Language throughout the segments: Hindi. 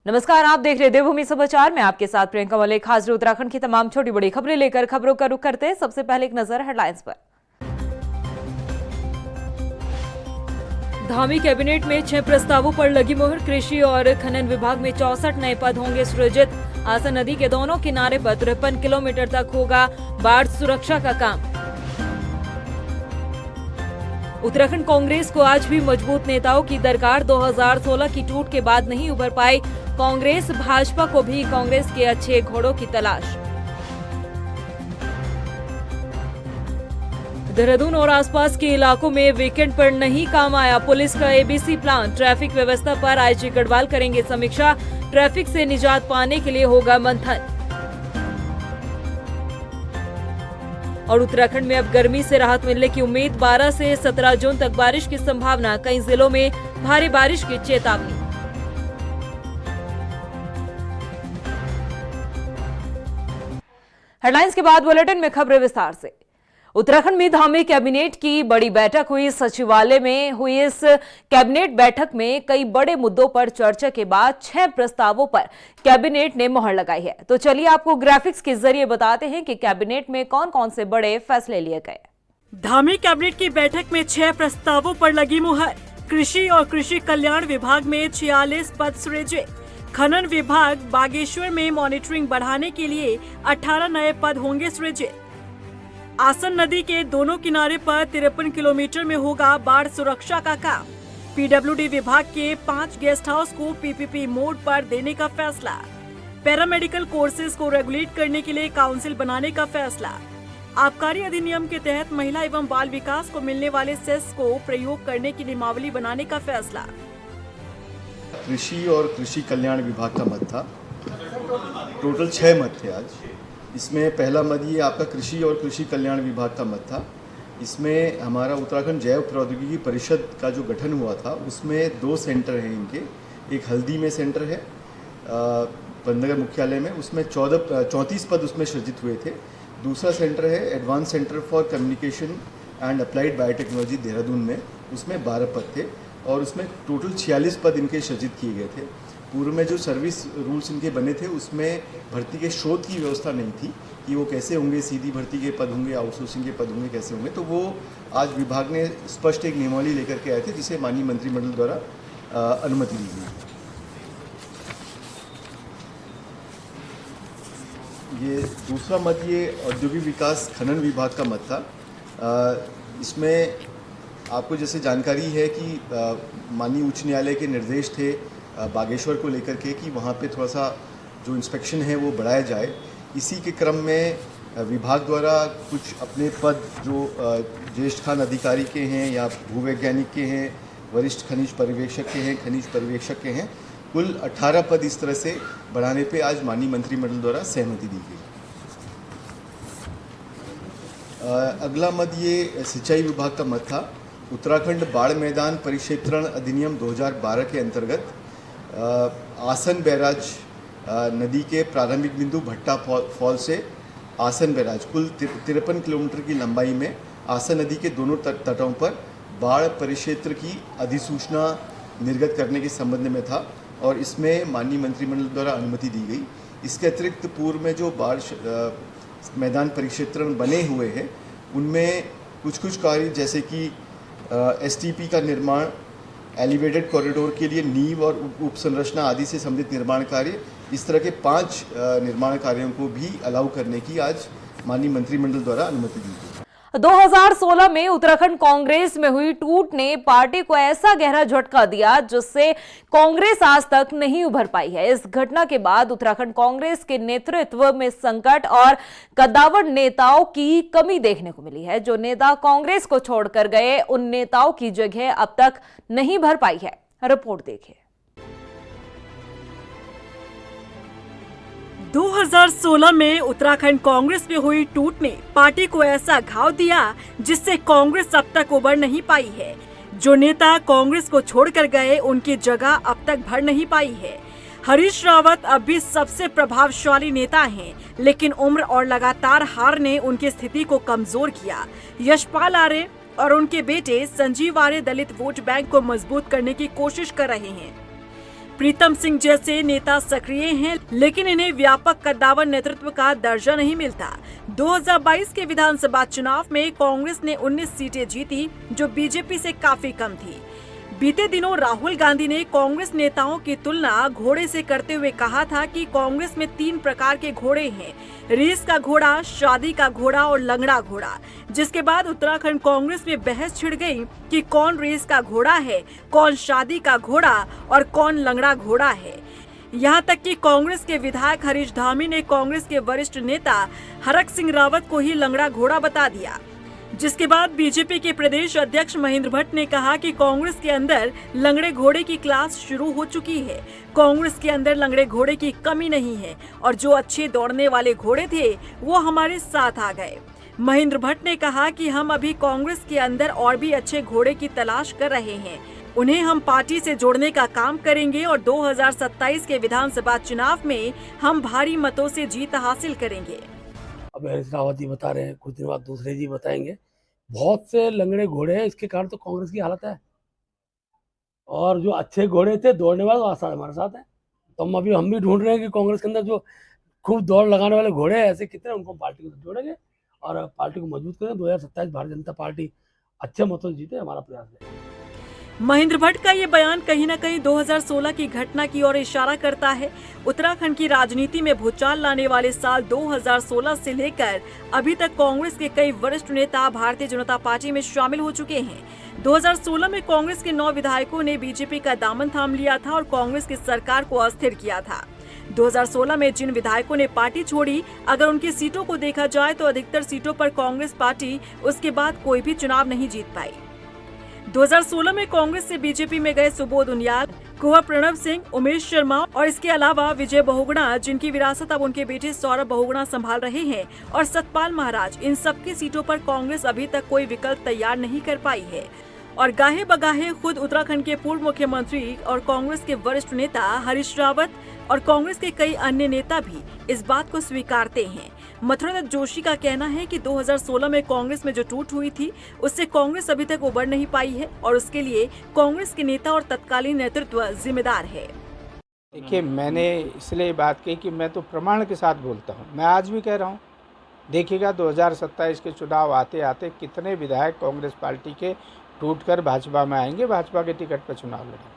नमस्कार, आप देख रहे देवभूमि समाचार में आपके साथ प्रियंका मलिक। हाजिर उत्तराखंड की तमाम छोटी बड़ी खबरें लेकर खबरों का रुख करते हैं। सबसे पहले एक नजर हेडलाइंस पर। धामी कैबिनेट में 6 प्रस्तावों पर लगी मुहर। कृषि और खनन विभाग में 64 नए पद होंगे सृजित। आसन नदी के दोनों किनारे पर 53 किलोमीटर तक होगा बाढ़ सुरक्षा का काम। उत्तराखंड कांग्रेस को आज भी मजबूत नेताओं की दरकार। 2016 की टूट के बाद नहीं उभर पाई कांग्रेस। भाजपा को भी कांग्रेस के अच्छे घोड़ों की तलाश। देहरादून और आसपास के इलाकों में वीकेंड पर नहीं काम आया पुलिस का एबीसी प्लान। ट्रैफिक व्यवस्था पर आईजी गढ़वाल करेंगे समीक्षा। ट्रैफिक से निजात पाने के लिए होगा मंथन। और उत्तराखंड में अब गर्मी से राहत मिलने की उम्मीद। 12 से 17 जून तक बारिश की संभावना। कई जिलों में भारी बारिश की चेतावनी। हेडलाइंस के बाद बुलेटिन में खबरें विस्तार से। उत्तराखंड में धामी कैबिनेट की बड़ी बैठक हुई। सचिवालय में हुई इस कैबिनेट बैठक में कई बड़े मुद्दों पर चर्चा के बाद 6 प्रस्तावों पर कैबिनेट ने मुहर लगाई है। तो चलिए आपको ग्राफिक्स के जरिए बताते हैं कि कैबिनेट में कौन कौन से बड़े फैसले लिए गए। धामी कैबिनेट की बैठक में 6 प्रस्तावों पर लगी मुहर। कृषि और कृषि कल्याण विभाग में 46 पद सृजे। खनन विभाग बागेश्वर में मॉनिटरिंग बढ़ाने के लिए 18 नए पद होंगे सृजे। आसन नदी के दोनों किनारे पर 53 किलोमीटर में होगा बाढ़ सुरक्षा का काम। पीडब्ल्यूडी विभाग के 5 गेस्ट हाउस को पीपीपी मोड पर देने का फैसला। पैरामेडिकल कोर्सेज को रेगुलेट करने के लिए काउंसिल बनाने का फैसला। आबकारी अधिनियम के तहत महिला एवं बाल विकास को मिलने वाले सेस को प्रयोग करने की नियमावली बनाने का फैसला। कृषि और कृषि कल्याण विभाग का मत था। टोटल 6 मत थे आज। इसमें पहला मत ये आपका कृषि और कृषि कल्याण विभाग का मत था। इसमें हमारा उत्तराखंड जैव प्रौद्योगिकी परिषद का जो गठन हुआ था उसमें 2 सेंटर हैं इनके। एक हल्दी में सेंटर है पंतनगर मुख्यालय में, उसमें 34 पद उसमें सृजित हुए थे। दूसरा सेंटर है advance centre for communication and applied biotechnology Dehradun में, उसमें 12 पद थे और उसमें टोटल 46 पद इनके सृजित किए गए थे। पूर्व में जो सर्विस रूल्स इनके बने थे उसमें भर्ती के स्रोत की व्यवस्था नहीं थी कि वो कैसे होंगे, सीधी भर्ती के पद होंगे, आउटसोर्सिंग के पद होंगे, कैसे होंगे। तो वो आज विभाग ने स्पष्ट एक नियमावली लेकर के आए थे जिसे माननीय मंत्रिमंडल द्वारा अनुमति दी गई। ये दूसरा मत ये औद्योगिक विकास खनन विभाग का मत था। इसमें आपको जैसे जानकारी है कि माननीय उच्च न्यायालय के निर्देश थे बागेश्वर को लेकर के कि वहाँ पे थोड़ा सा जो इंस्पेक्शन है वो बढ़ाया जाए। इसी के क्रम में विभाग द्वारा कुछ अपने पद जो ज्येष्ठ खान अधिकारी के हैं या भूवैज्ञानिक के हैं, वरिष्ठ खनिज पर्यवेक्षक के हैं, खनिज पर्यवेक्षक के हैं, कुल 18 पद इस तरह से बढ़ाने पे आज माननीय मंत्रिमंडल द्वारा सहमति दी गई। अगला मत ये सिंचाई विभाग का मत था। उत्तराखंड बाढ़ मैदान परिक्षेत्रण अधिनियम 2012 के अंतर्गत आसन बैराज नदी के प्रारंभिक बिंदु भट्टा फॉल से आसन बैराज कुल 53 किलोमीटर की लंबाई में आसन नदी के दोनों तटों पर बाढ़ परिक्षेत्र की अधिसूचना निर्गत करने के संबंध में था और इसमें माननीय मंत्रिमंडल द्वारा अनुमति दी गई। इसके अतिरिक्त पूर्व में जो बाढ़ मैदान परिक्षेत्रण बने हुए हैं उनमें कुछ कार्य जैसे कि एसटीपी का निर्माण, एलिवेटेड कॉरिडोर के लिए नींव और उप संरचना आदि से संबंधित निर्माण कार्य, इस तरह के 5 निर्माण कार्यों को भी अलाउ करने की आज माननीय मंत्रिमंडल द्वारा अनुमति दी गई। 2016 में उत्तराखंड कांग्रेस में हुई टूट ने पार्टी को ऐसा गहरा झटका दिया जिससे कांग्रेस आज तक नहीं उभर पाई है। इस घटना के बाद उत्तराखंड कांग्रेस के नेतृत्व में संकट और कद्दावर नेताओं की कमी देखने को मिली है। जो नेता कांग्रेस को छोड़कर गए उन नेताओं की जगह अब तक नहीं भर पाई है। रिपोर्ट देखिए। 2016 में उत्तराखंड कांग्रेस में हुई टूट ने पार्टी को ऐसा घाव दिया जिससे कांग्रेस अब तक उबर नहीं पाई है। जो नेता कांग्रेस को छोड़कर गए उनकी जगह अब तक भर नहीं पाई है। हरीश रावत अब भी सबसे प्रभावशाली नेता हैं, लेकिन उम्र और लगातार हार ने उनकी स्थिति को कमजोर किया। यशपाल आर्य और उनके बेटे संजीव आर्य दलित वोट बैंक को मजबूत करने की कोशिश कर रहे हैं। प्रीतम सिंह जैसे नेता सक्रिय हैं, लेकिन इन्हें व्यापक कद्दावर नेतृत्व का दर्जा नहीं मिलता। 2022 के विधानसभा चुनाव में कांग्रेस ने 19 सीटें जीती, जो बीजेपी से काफी कम थी। बीते दिनों राहुल गांधी ने कांग्रेस नेताओं की तुलना घोड़े से करते हुए कहा था कि कांग्रेस में 3 प्रकार के घोड़े हैं, रेस का घोड़ा, शादी का घोड़ा और लंगड़ा घोड़ा। जिसके बाद उत्तराखंड कांग्रेस में बहस छिड़ गई कि कौन रेस का घोड़ा है, कौन शादी का घोड़ा और कौन लंगड़ा घोड़ा है। यहाँ तक कि कांग्रेस के विधायक हरीश धामी ने कांग्रेस के वरिष्ठ नेता हरक सिंह रावत को ही लंगड़ा घोड़ा बता दिया। जिसके बाद बीजेपी के प्रदेश अध्यक्ष महेंद्र भट्ट ने कहा कि कांग्रेस के अंदर लंगड़े घोड़े की क्लास शुरू हो चुकी है। कांग्रेस के अंदर लंगड़े घोड़े की कमी नहीं है और जो अच्छे दौड़ने वाले घोड़े थे वो हमारे साथ आ गए। महेंद्र भट्ट ने कहा कि हम अभी कांग्रेस के अंदर और भी अच्छे घोड़े की तलाश कर रहे हैं, उन्हें हम पार्टी से जोड़ने का काम करेंगे और 2027 के विधानसभा चुनाव में हम भारी मतों से जीत हासिल करेंगे। अब हरीश रावत जी बता रहे हैं, कुछ दिन बाद दूसरे जी बताएंगे। बहुत से लंगड़े घोड़े हैं, इसके कारण तो कांग्रेस की हालत है। और जो अच्छे घोड़े थे दौड़ने वाले वो हमारे साथ है। तो हम भी ढूंढ रहे हैं कि कांग्रेस के अंदर जो खूब दौड़ लगाने वाले घोड़े हैं, ऐसे कितने, उनको पार्टी को जोड़ेंगे और पार्टी को मजबूत करें। 2027 भारतीय जनता पार्टी अच्छे मतों से जीते, हमारा प्रयास है। महेंद्र भट्ट का ये बयान कहीं न कहीं 2016 की घटना की ओर इशारा करता है। उत्तराखंड की राजनीति में भूचाल लाने वाले साल 2016 से लेकर अभी तक कांग्रेस के कई वरिष्ठ नेता भारतीय जनता पार्टी में शामिल हो चुके हैं। 2016 में कांग्रेस के 9 विधायकों ने बीजेपी का दामन थाम लिया था और कांग्रेस की सरकार को अस्थिर किया था। 2016 में जिन विधायकों ने पार्टी छोड़ी, अगर उनकी सीटों को देखा जाए तो अधिकतर सीटों पर कांग्रेस पार्टी उसके बाद कोई भी चुनाव नहीं जीत पाई। 2016 में कांग्रेस से बीजेपी में गए सुबोध उनियाल, कुंवर प्रणव सिंह, उमेश शर्मा और इसके अलावा विजय बहुगुणा, जिनकी विरासत अब उनके बेटे सौरभ बहुगुणा संभाल रहे हैं, और सतपाल महाराज, इन सबकी सीटों पर कांग्रेस अभी तक कोई विकल्प तैयार नहीं कर पाई है। और गाहे बगाहे खुद उत्तराखंड के पूर्व मुख्यमंत्री और कांग्रेस के वरिष्ठ नेता हरीश रावत और कांग्रेस के कई अन्य नेता भी इस बात को स्वीकारते हैं। मथुरादत्त जोशी का कहना है कि 2016 में कांग्रेस में जो टूट हुई थी, उससे कांग्रेस अभी तक उबर नहीं पाई है और उसके लिए कांग्रेस के नेता और तत्कालीन नेतृत्व जिम्मेदार है। देखिए, मैंने इसलिए बात कही कि मैं तो प्रमाण के साथ बोलता हूँ। मैं आज भी कह रहा हूँ, देखिएगा 2027 के चुनाव आते आते कितने विधायक कांग्रेस पार्टी के टूटकर भाजपा में आएंगे, भाजपा के टिकट पर चुनाव लड़ेंगे।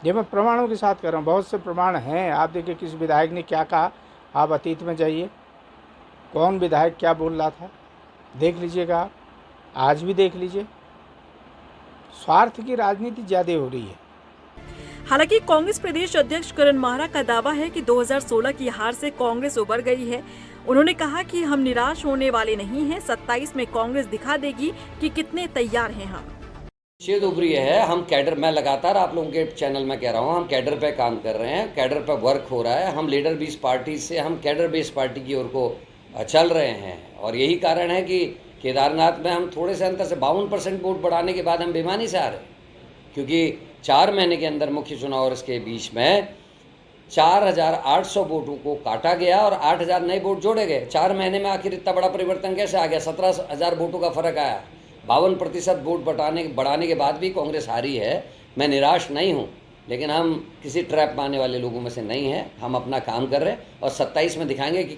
ये मैं प्रमाणों के साथ कर रहा हूँ, बहुत से प्रमाण हैं। आप देखिए किस विधायक ने क्या कहा, आप अतीत में जाइए, कौन विधायक क्या बोल रहा था, देख लीजिएगा आप, आज भी देख लीजिए। स्वार्थ की राजनीति ज़्यादा हो रही है। हालांकि कांग्रेस प्रदेश अध्यक्ष करण माहरा का दावा है कि 2016 की हार से कांग्रेस उबर गई है। उन्होंने कहा कि हम निराश होने वाले नहीं हैं, 27 में कांग्रेस दिखा देगी कि कितने तैयार हैं हम। निश्चित उभरी है। हम कैडर, मैं लगातार आप लोगों के चैनल में कह रहा हूँ, हम कैडर पे काम कर रहे हैं, कैडर पे वर्क हो रहा है। हम लीडर बेस पार्टी से हम कैडर बेस पार्टी की ओर को चल रहे हैं और यही कारण है कि केदारनाथ में हम थोड़े से अंतर से 52% वोट बढ़ाने के बाद हम बेईमानी से आ रहे हैं, क्योंकि 4 महीने के अंदर मुख्य चुनाव और इसके बीच में 4800 वोटों को काटा गया और 8000 नए वोट जोड़े गए। 4 महीने में आखिर इतना बड़ा परिवर्तन कैसे आ गया? 17000 वोटों का फर्क आया। 52% वोट बढ़ाने के बाद भी कांग्रेस हारी है। मैं निराश नहीं हूं, लेकिन हम किसी ट्रैप में आने वाले लोगों में से नहीं हैं। हम अपना काम कर रहे हैं और 27 में दिखाएंगे कि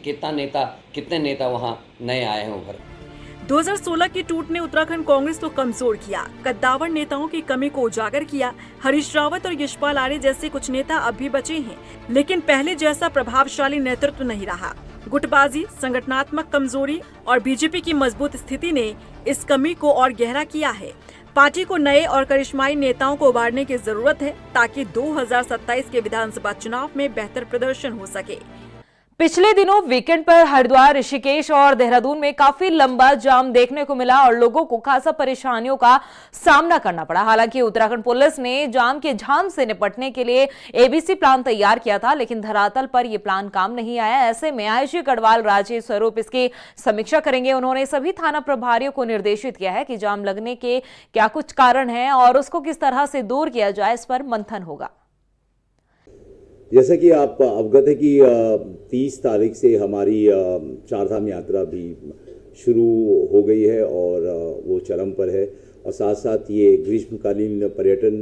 कितने नेता वहां नए आए हैं उभर। 2016 की टूट ने उत्तराखंड कांग्रेस को कमजोर किया, कद्दावर नेताओं की कमी को उजागर किया। हरीश रावत और यशपाल आर्य जैसे कुछ नेता अब भी बचे हैं, लेकिन पहले जैसा प्रभावशाली नेतृत्व नहीं रहा। गुटबाजी, संगठनात्मक कमजोरी और बीजेपी की मजबूत स्थिति ने इस कमी को और गहरा किया है। पार्टी को नए और करिश्माई नेताओं को उभारने की जरूरत है ताकि 2027 के विधानसभा चुनाव में बेहतर प्रदर्शन हो सके। पिछले दिनों वीकेंड पर हरिद्वार, ऋषिकेश और देहरादून में काफी लंबा जाम देखने को मिला और लोगों को खासा परेशानियों का सामना करना पड़ा। हालांकि उत्तराखंड पुलिस ने जाम के झाम से निपटने के लिए एबीसी प्लान तैयार किया था, लेकिन धरातल पर यह प्लान काम नहीं आया। ऐसे में आईजी गढ़वाल राजेश स्वरूप इसकी समीक्षा करेंगे। उन्होंने सभी थाना प्रभारियों को निर्देशित किया है कि जाम लगने के क्या कुछ कारण हैं और उसको किस तरह से दूर किया जाए, इस पर मंथन होगा। जैसा कि आप अवगत है कि 30 तारीख से हमारी चारधाम यात्रा भी शुरू हो गई है और वो चरम पर है और साथ साथ ये ग्रीष्मकालीन पर्यटन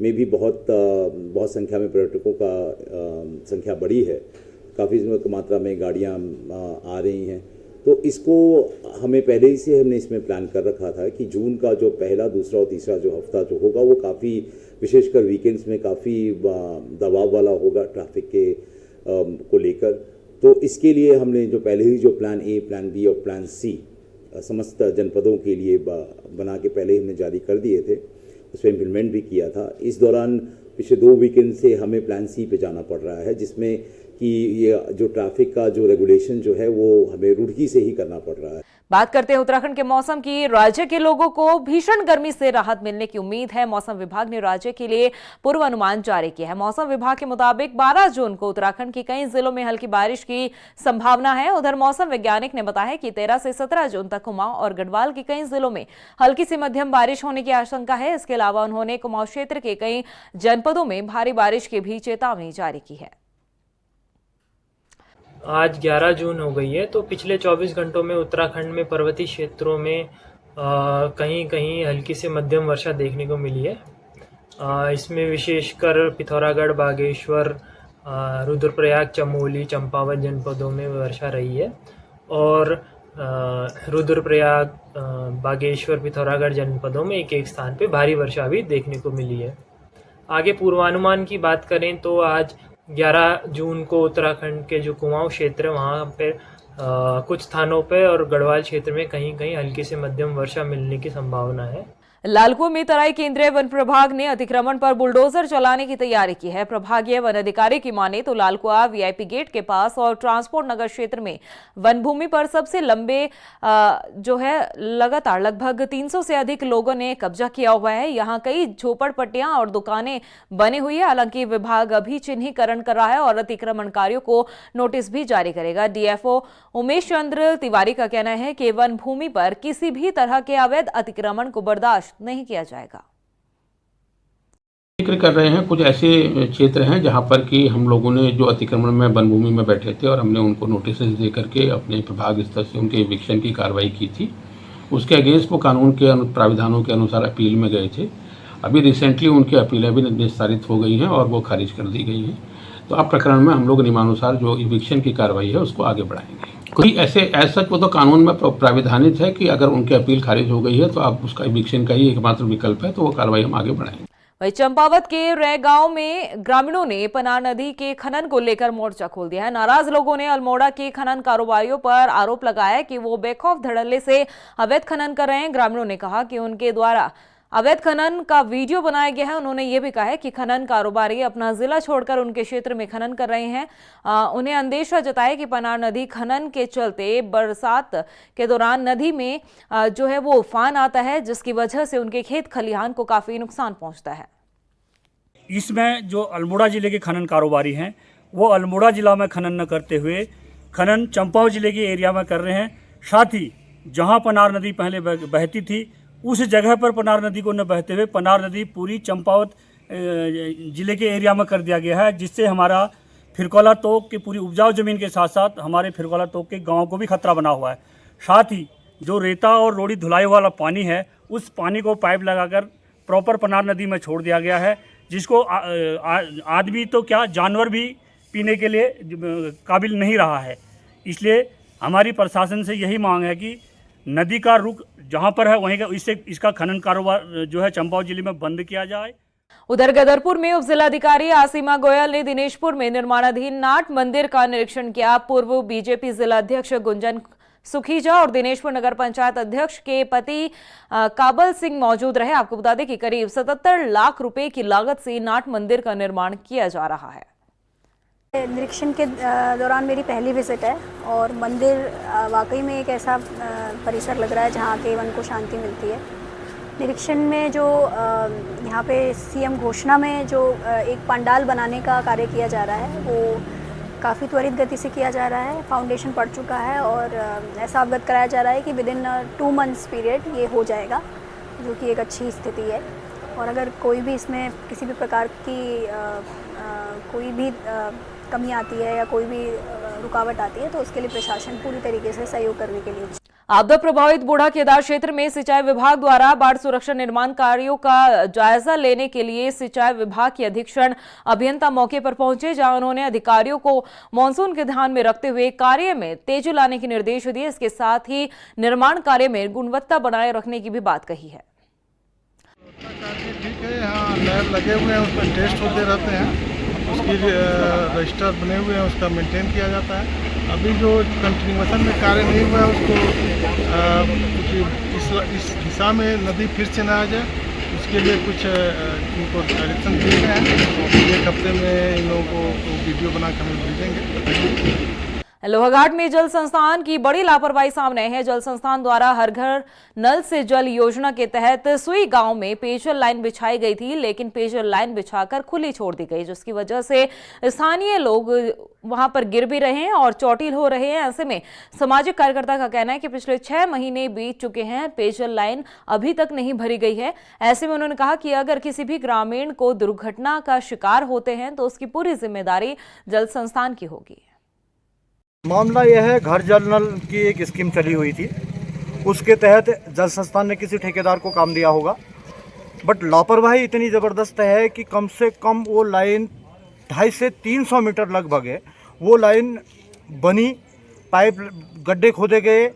में भी बहुत संख्या में पर्यटकों का संख्या बढ़ी है, काफ़ी मात्रा में गाड़ियाँ आ रही हैं। तो इसको हमें पहले ही से हमने इसमें प्लान कर रखा था कि जून का जो पहला, दूसरा और तीसरा जो हफ्ता जो होगा वो काफ़ी, विशेषकर वीकेंड्स में काफ़ी दबाव वाला होगा ट्रैफिक के को लेकर। तो इसके लिए हमने जो पहले ही जो प्लान ए, प्लान बी और प्लान सी समस्त जनपदों के लिए बना के पहले ही हमने जारी कर दिए थे, उस पर इम्प्लीमेंट भी किया था। इस दौरान पिछले 2 वीकेंड से हमें प्लान सी पे जाना पड़ रहा है, जिसमें कि ये जो ट्रैफिक का जो रेगुलेशन जो है वो हमें रुड़की से ही करना पड़ रहा है। बात करते हैं उत्तराखंड के मौसम की। राज्य के लोगों को भीषण गर्मी से राहत मिलने की उम्मीद है। मौसम विभाग ने राज्य के लिए पूर्वानुमान जारी किया है। मौसम विभाग के मुताबिक 12 जून को उत्तराखंड के कई जिलों में हल्की बारिश की संभावना है। उधर मौसम वैज्ञानिक ने बताया कि 13 से 17 जून तक कुमाऊं और गढ़वाल के कई जिलों में हल्की से मध्यम बारिश होने की आशंका है। इसके अलावा उन्होंने कुमाऊं क्षेत्र के कई जनपदों में भारी बारिश की भी चेतावनी जारी की है। आज 11 जून हो गई है, तो पिछले 24 घंटों में उत्तराखंड में पर्वतीय क्षेत्रों में कहीं कहीं हल्की से मध्यम वर्षा देखने को मिली है। इसमें विशेषकर पिथौरागढ़, बागेश्वर, रुद्रप्रयाग, चमोली, चंपावत जनपदों में वर्षा रही है और रुद्रप्रयाग, बागेश्वर, पिथौरागढ़ जनपदों में एक एक स्थान पे भारी वर्षा भी देखने को मिली है। आगे पूर्वानुमान की बात करें तो आज 11 जून को उत्तराखंड के जो कुमाऊं क्षेत्र है वहाँ पे कुछ स्थानों पे और गढ़वाल क्षेत्र में कहीं कहीं हल्की से मध्यम वर्षा मिलने की संभावना है। लालकुआं में तराई केंद्रीय वन प्रभाग ने अतिक्रमण पर बुलडोजर चलाने की तैयारी की है। प्रभागीय वन अधिकारी की माने तो लालकुआं वीआईपी गेट के पास और ट्रांसपोर्ट नगर क्षेत्र में वन भूमि पर सबसे लंबे जो है लगातार लगभग 300 से अधिक लोगों ने कब्जा किया हुआ है। यहाँ कई झोपड़पट्टियां और दुकानें बनी हुई है। हालांकि विभाग अभी चिन्हीकरण कर रहा है और अतिक्रमणकारियों को नोटिस भी जारी करेगा। डीएफओ उमेश चंद्र तिवारी का कहना है कि वन भूमि पर किसी भी तरह के अवैध अतिक्रमण को बर्दाश्त नहीं किया जाएगा। जिक्र कर रहे हैं कुछ ऐसे क्षेत्र हैं जहां पर कि हम लोगों ने जो अतिक्रमण में वन भूमि में बैठे थे और हमने उनको नोटिस दे करके अपने प्रभाग स्तर से उनके इविक्शन की कार्रवाई की थी। उसके अगेंस्ट वो कानून के प्राविधानों के अनुसार अपील में गए थे। अभी रिसेंटली उनकी अपीलें भी निस्तारित हो गई हैं और वो खारिज कर दी गई हैं। तो अब प्रकरण में हम लोग नियमानुसार जो इविक्शन की कार्रवाई है उसको आगे बढ़ाएंगे। कोई ऐसा वो तो कानून में प्राविधानित है कि अगर उनकी अपील खारिज हो गई है तो अब उसका इविक्शन का ही एकमात्र विकल्प है, तो वो कार्रवाई हम आगे बढ़ाएंगे। वहीं चंपावत के रै गांव में ग्रामीणों ने पनार नदी के खनन को लेकर मोर्चा खोल दिया है। नाराज लोगों ने अल्मोड़ा के खनन कारोबारियों पर आरोप लगाया कि वो बेखौफ धड़ल्ले से अवैध खनन कर रहे हैं। ग्रामीणों ने कहा कि उनके द्वारा अवैध खनन का वीडियो बनाया गया है। उन्होंने ये भी कहा है कि खनन कारोबारी अपना जिला छोड़कर उनके क्षेत्र में खनन कर रहे हैं। उन्हें अंदेशा जताया कि पनार नदी खनन के चलते बरसात के दौरान नदी में जो है वो उफान आता है, जिसकी वजह से उनके खेत खलिहान को काफी नुकसान पहुंचता है। इसमें जो अल्मोड़ा जिले के खनन कारोबारी हैं वो अल्मोड़ा जिला में खनन न करते हुए खनन चंपावत जिले के एरिया में कर रहे हैं। साथ ही जहां पनार नदी पहले बहती थी उस जगह पर पनार नदी को न बहते हुए पनार नदी पूरी चंपावत जिले के एरिया में कर दिया गया है, जिससे हमारा फिरकौला तोक की पूरी उपजाऊ ज़मीन के साथ साथ हमारे फिरकौला तोक के गांव को भी खतरा बना हुआ है। साथ ही जो रेता और रोड़ी धुलाई वाला पानी है उस पानी को पाइप लगाकर प्रॉपर पनार नदी में छोड़ दिया गया है, जिसको आदमी तो क्या जानवर भी पीने के लिए काबिल नहीं रहा है। इसलिए हमारी प्रशासन से यही मांग है कि नदी का रुख जहां पर है वहीं का इसका खनन कारोबार जो है चंपावत जिले में बंद किया जाए। उधर गदरपुर में उप जिलाधिकारी आसिमा गोयल ने दिनेशपुर में निर्माणाधीन नाट मंदिर का निरीक्षण किया। पूर्व बीजेपी जिला अध्यक्ष गुंजन सुखीजा और दिनेशपुर नगर पंचायत अध्यक्ष के पति काबल सिंह मौजूद रहे। आपको बता दें कि करीब 77 लाख रुपए की लागत से नाट मंदिर का निर्माण किया जा रहा है। निरीक्षण के दौरान मेरी पहली विजिट है और मंदिर वाकई में एक ऐसा परिसर लग रहा है जहाँ के मन को शांति मिलती है। निरीक्षण में जो यहाँ पे सीएम घोषणा में जो एक पंडाल बनाने का कार्य किया जा रहा है वो काफ़ी त्वरित गति से किया जा रहा है। फाउंडेशन पड़ चुका है और ऐसा अवगत कराया जा रहा है कि विदिन 2 मंथ्स पीरियड ये हो जाएगा, जो कि एक अच्छी स्थिति है। और अगर कोई भी इसमें किसी भी प्रकार की कोई भी कमी आती है या कोई भी रुकावट आती है तो उसके लिए प्रशासन पूरी तरीके से सहयोग करने के लिए। आपदा प्रभावित बूढ़ा केदार क्षेत्र में सिंचाई विभाग द्वारा बाढ़ सुरक्षा निर्माण कार्यों का जायजा लेने के लिए सिंचाई विभाग के अधीक्षण अभियंता मौके पर पहुंचे, जहां उन्होंने अधिकारियों को मानसून के ध्यान में रखते हुए कार्य में तेजी लाने के निर्देश दिए। इसके साथ ही निर्माण कार्य में गुणवत्ता बनाए रखने की भी बात कही है। ठीक है, यहाँ लैब लगे हुए हैं, उस पर टेस्ट होते रहते हैं, उसकी रजिस्टर बने हुए हैं, उसका मेंटेन किया जाता है। अभी जो कंटिन्यूएशन में कार्य नहीं हुआ है उसको इस दिशा में नदी फिर से ना आ जाए, उसके लिए कुछ इनको डायरेक्शन दिए गए हैं। एक हफ्ते में इन लोगों को वीडियो बना कर हमें भेजेंगे। लोहाघाट में जल संस्थान की बड़ी लापरवाही सामने है। जल संस्थान द्वारा हर घर नल से जल योजना के तहत सुई गांव में पेयजल लाइन बिछाई गई थी, लेकिन पेयजल लाइन बिछाकर खुली छोड़ दी गई, जिसकी वजह से स्थानीय लोग वहां पर गिर भी रहे हैं और चोटिल हो रहे हैं। ऐसे में सामाजिक कार्यकर्ता का कहना है कि पिछले 6 महीने बीत चुके हैं, पेयजल लाइन अभी तक नहीं भरी गई है। ऐसे में उन्होंने कहा कि अगर किसी भी ग्रामीण को दुर्घटना का शिकार होते हैं तो उसकी पूरी जिम्मेदारी जल संस्थान की होगी। मामला यह है, घर जल नल की एक स्कीम चली हुई थी, उसके तहत जल संस्थान ने किसी ठेकेदार को काम दिया होगा, बट लापरवाही इतनी ज़बरदस्त है कि कम से कम वो लाइन 250 से 300 मीटर लगभग है, वो लाइन बनी, पाइप गड्ढे खोदे गए,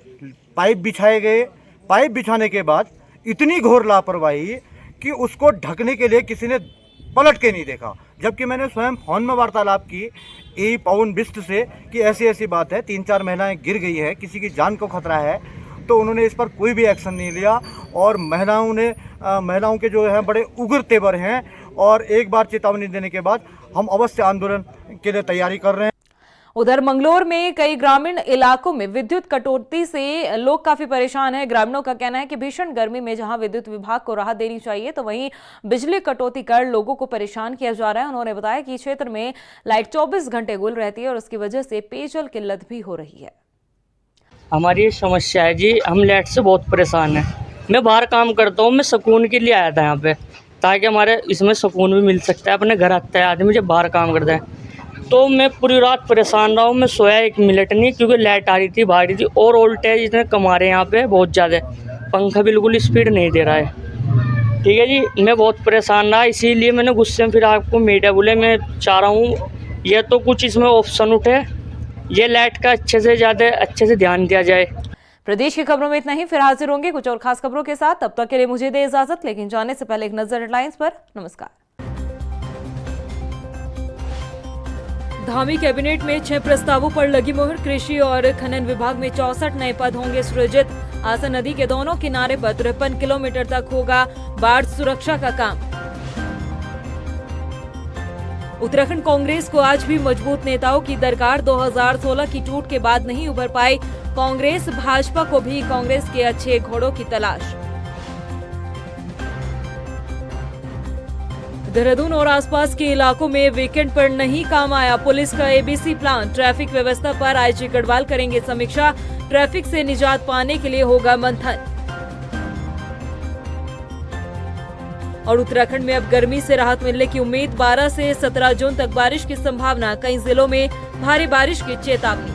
पाइप बिछाए गए। पाइप बिछाने के बाद इतनी घोर लापरवाही कि उसको ढकने के लिए किसी ने पलट के नहीं देखा, जबकि मैंने स्वयं फोन में वार्तालाप की ए पवन बिस्ट से कि ऐसी ऐसी बात है, 3-4 महिलाएं गिर गई है, किसी की जान को खतरा है, तो उन्होंने इस पर कोई भी एक्शन नहीं लिया। और महिलाओं के जो है बड़े उग्र तेवर हैं, और एक बार चेतावनी देने के बाद हम अवश्य आंदोलन के लिए तैयारी कर रहे हैं। उधर मंगलोर में कई ग्रामीण इलाकों में विद्युत कटौती से लोग काफी परेशान हैं। ग्रामीणों का कहना है कि भीषण गर्मी में जहां विद्युत विभाग को राहत देनी चाहिए, तो वहीं बिजली कटौती कर लोगों को परेशान किया जा रहा है। उन्होंने बताया कि क्षेत्र में लाइट 24 घंटे गुल रहती है और उसकी वजह से पेयजल किल्लत भी हो रही है। हमारी समस्या है जी, हम लाइट से बहुत परेशान हैं। मैं बाहर काम करता हूँ, मैं सुकून के लिए आया था यहाँ पे, ताकि हमारे इसमें सुकून भी मिल सकता है। अपने घर आता है आदमी जब बाहर काम करता है, तो मैं पूरी रात परेशान रहा हूँ। मैं सोया 1 मिनट नहीं, क्योंकि लाइट आ रही थी, भाग रही थी, और वोल्टेज इतने कम आ रहे हैं यहाँ पे बहुत ज़्यादा, पंखा बिल्कुल स्पीड नहीं दे रहा है। ठीक है जी, मैं बहुत परेशान रहा, इसीलिए मैंने गुस्से में फिर आपको मीडिया बोले। मैं चाह रहा हूँ ये तो कुछ इसमें ऑप्शन उठे, ये लाइट का अच्छे से ध्यान दिया जाए। प्रदेश की खबरों में इतना ही, फिर हाजिर होंगे कुछ और खास खबरों के साथ। तब तक के लिए मुझे दे इजाजत, लेकिन जाने से पहले एक नजर हेडलाइंस पर। नमस्कार। धामी कैबिनेट में 6 प्रस्तावों पर लगी मुहर। कृषि और खनन विभाग में 64 नए पद होंगे सृजित। आसन नदी के दोनों किनारे पर 53 किलोमीटर तक होगा बाढ़ सुरक्षा का काम। उत्तराखंड कांग्रेस को आज भी मजबूत नेताओं की दरकार। 2016 की टूट के बाद नहीं उभर पाई कांग्रेस। भाजपा को भी कांग्रेस के अच्छे घोड़ों की तलाश। देहरादून और आसपास के इलाकों में वीकेंड पर नहीं काम आया पुलिस का एबीसी प्लान। ट्रैफिक व्यवस्था पर आईजी गढ़वाल करेंगे समीक्षा। ट्रैफिक से निजात पाने के लिए होगा मंथन। और उत्तराखंड में अब गर्मी से राहत मिलने की उम्मीद। 12 से 17 जून तक बारिश की संभावना। कई जिलों में भारी बारिश की चेतावनी।